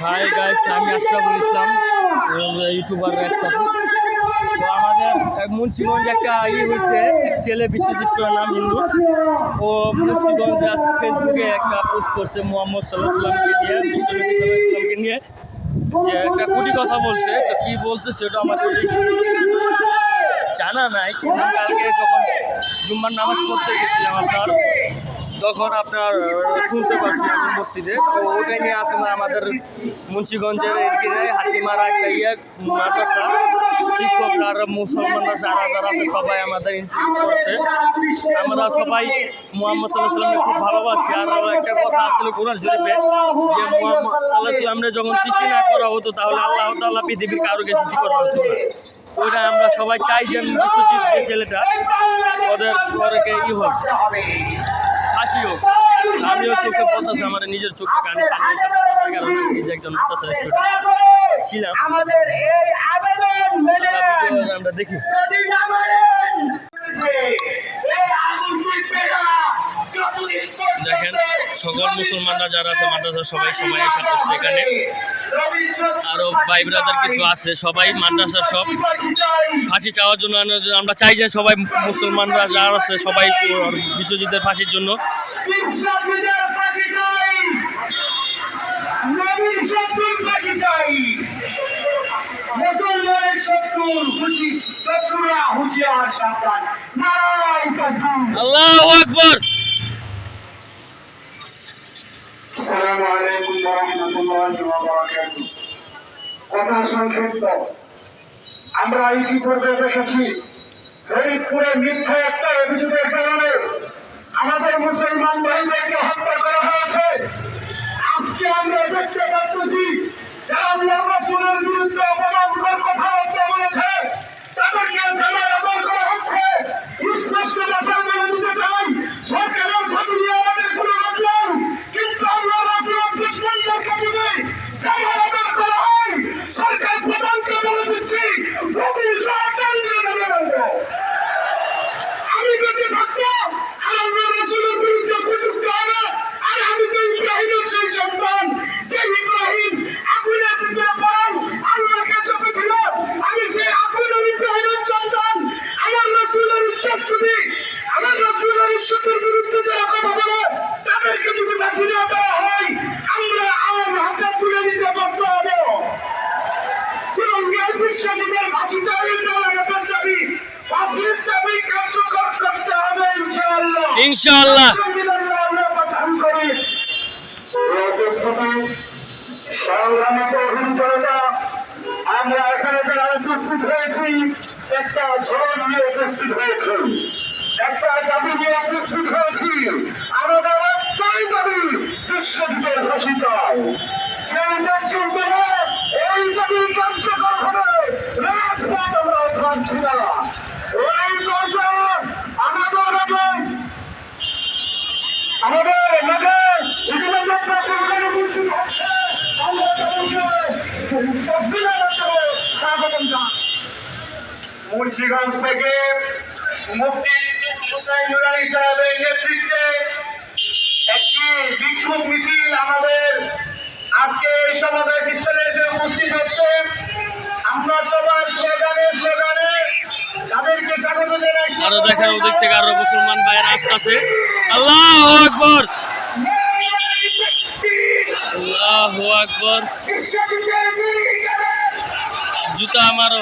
Hi guys, আমি Ashraful Islam, YouTuber তো আমাদের মুন্সিগঞ্জ একটা হয়েছে, এক ছেলে বিশ্বজিৎ করে নাম, হিন্দু। ও মুন্সিগঞ্জ ফেসবুকে একটা পোস্ট করছে মোহাম্মদ সাল্লাহ সাল্লামকে নিয়ে, বিশ্বনবী সাল্লাহ সাল্লামকে নিয়ে, যে একটা কোটি কথা বলছে। তো কি বলছে সেটা আমার সঠিক জানা নাই, কিন্তু কালকে যখন জুম্মার নামাজ পড়তে গেছিলাম তখন আপনার শুনতে পারছি আমি মসজিদে। তো ওটাই নিয়ে আসলে আমাদের মুন্সিগঞ্জের এদিকে হাতিমারা একটা মাদ্রাসা শিক্ষকরা আর মুসলমানরা যারা আছে সবাই আমাদের ইন্টারভিউ করছে। আমরা সবাই মোহাম্মদ সাল্লাহ সাল্লামকে খুব ভালোবাসি। আর একটা কথা আসলে কোরআন শরীফে, যে মোহাম্মদ সাল্লাহ সাল্লামকে যখন সৃষ্টি না করা হতো তাহলে আল্লাহ তাআলা পৃথিবীর কারোকে সৃষ্টি করা হতো না। তো ওইটা আমরা সবাই চাই যে বিশ্বজিৎ যে ছেলেটা ওদের সবাইকে হোক, হাসি হোক। আমিও চোখে পড়তেছে, আমার নিজের চোখে কানে কারণে নিজে একজন মাদ্রাসা স্টুডেন্ট ছিলাম। আমরা দেখি দেখেন সকল মুসলমানরা যারা আছে মাদ্রাসার সবাই এসে পড়ছে এখানে। আরো ভাই ব্রাদার কিছু আছে, সবাই মাদ্রাসার সব ফাঁসি চাওয়ার জন্য আমরা চাই যে সবাই মুসলমানরা যারা আছে সবাই বিশ্বজিতের ফাঁসির জন্য। আল্লাহু আকবার। আসসালামু আলাইকুম ওয়া রাহমাতুল্লাহি ওয়া বারাকাতুহু। কথা সংক্ষিপ্ত, আমরা ইতিপূর্বে দেখেছি ফরিদপুরে মিথ্যা একটা অভিযোগের কারণে আমাদের মুসলমান ভাইদেরকে হত্যা করা হয়েছে। আজকে আমরা দেখতে পাচ্ছি যারা আল্লাহ রাসূলের বিরুদ্ধে অপমানকর কথাবার্তা বলেছে তাদেরকে জানায় আমল করা হচ্ছে। স্পষ্ট ভাষায় বলে দিতে চাই, সরকারের প্রতি আমাদের কোনো রাগ নেই, কিন্তু আল্লাহ রাসূলের দুশমনদেরকে যদি জানায় আমল করা হয়, সরকার প্রধানকে বলে দিচ্ছি আমি বেঁচে থাকবো আল্লাহ রাসূলের বিরুদ্ধে প্রযুক্ত হবে। আর আমি তো ইব্রাহিমের সেই সন্তান, যে ইব্রাহিম আগুনের ভিতরে পড়ান আল্লাহকে চপেছিল। আমি সেই আগুনের ইব্রাহিমের সন্তান। আমার রাসূলের ইজ্জত ছবি, আমার রাসূলের ইজ্জতের বিরুদ্ধে যারা কথা বলে তাদেরকে যদি ফাঁসি না দেওয়া হয়, আমরা আর হাতে তুলে দিতে পারতে হবে। বিশ্বজিতের ফাঁসি চাই, দাবি ফাঁসির দাবি কার্যকর করতে হবে ইনশাআল্লাহ ইনশাআল্লাহ। আমরা এখানে যারা উপস্থিত হয়েছি একটা ঝড় নিয়ে উপস্থিত হয়েছি, একটা দাবি নিয়ে উপস্থিত হয়েছি। আমাদের একটাই দাবি, বিশ্বজিতের ফাঁসি চাই। যে পর্যন্ত এই দাবি কার্যকর হবে রাজপথ আমরা থাকছি না। এই পর্যায়ে আমাদের মুন্সিগঞ্জ থেকে মুফতি হুসাইন নুরানী সাহেবের নেতৃত্বে একটি বিক্ষোভ মিছিল আমাদের আজকে এই সমাবেশ স্থলে এসে উপস্থিত হচ্ছে। আমরা সবাই স্লোগানে তাদেরকে স্বাগত জানাই। আরো দেখেন ওদিক থেকে আরো মুসলমান ভাইয়ের আসতেছে। আল্লাহু আকবার, আল্লাহু আকবার। জুতা আমারও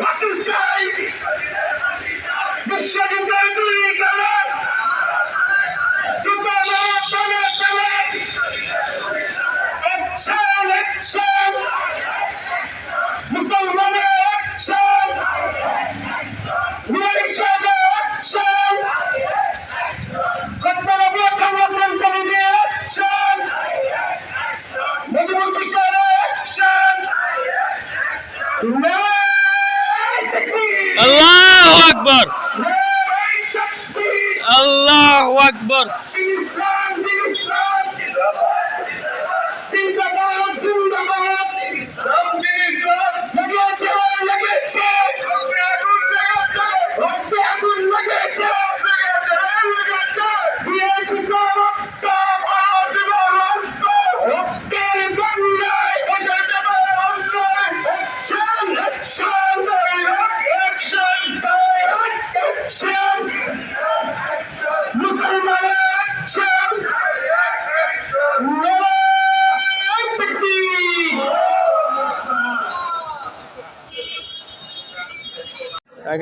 ফাঁসি চাই। বিশ্বজিতের দুই গালে জুতা একশন মুসলমানের একশন, একশন কমিটি একশন, আকবার, আল্লাহু আকবার।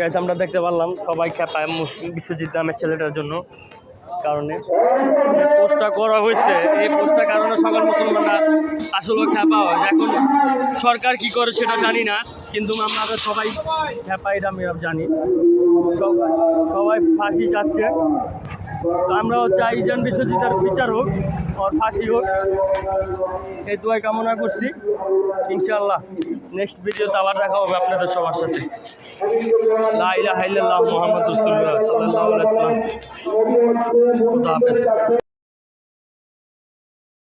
গাইস আমরা দেখতে পারলাম সবাই খেপায় বিশ্বজিৎ নামের ছেলেটার জন্য কারণে যে পোস্টটা করা হয়েছে, এই পোস্টটার কারণে সকল মুসলমানরা আসলে খেপা হয়। এখন সরকার কি করে সেটা জানি না, কিন্তু আমরা সবাই খেপা, এটা আমি জানি। সবাই ফাঁসি যাচ্ছে, তো আমরাও চাই যেন বিশ্বজিতের বিচার হোক, আর ফাঁসি হোক, এই দোয়াই কামনা করছি। ইনশাআল্লাহ নেক্সট ভিডিওতে আবার দেখা হবে আপনাদের সবার সাথে। লা ইলাহা ইল্লাল্লাহ মুহাম্মাদুর রাসূলুল্লাহ সাল্লাল্লাহু আলাইহি ওয়াসাল্লাম। খুদা হাফেজ।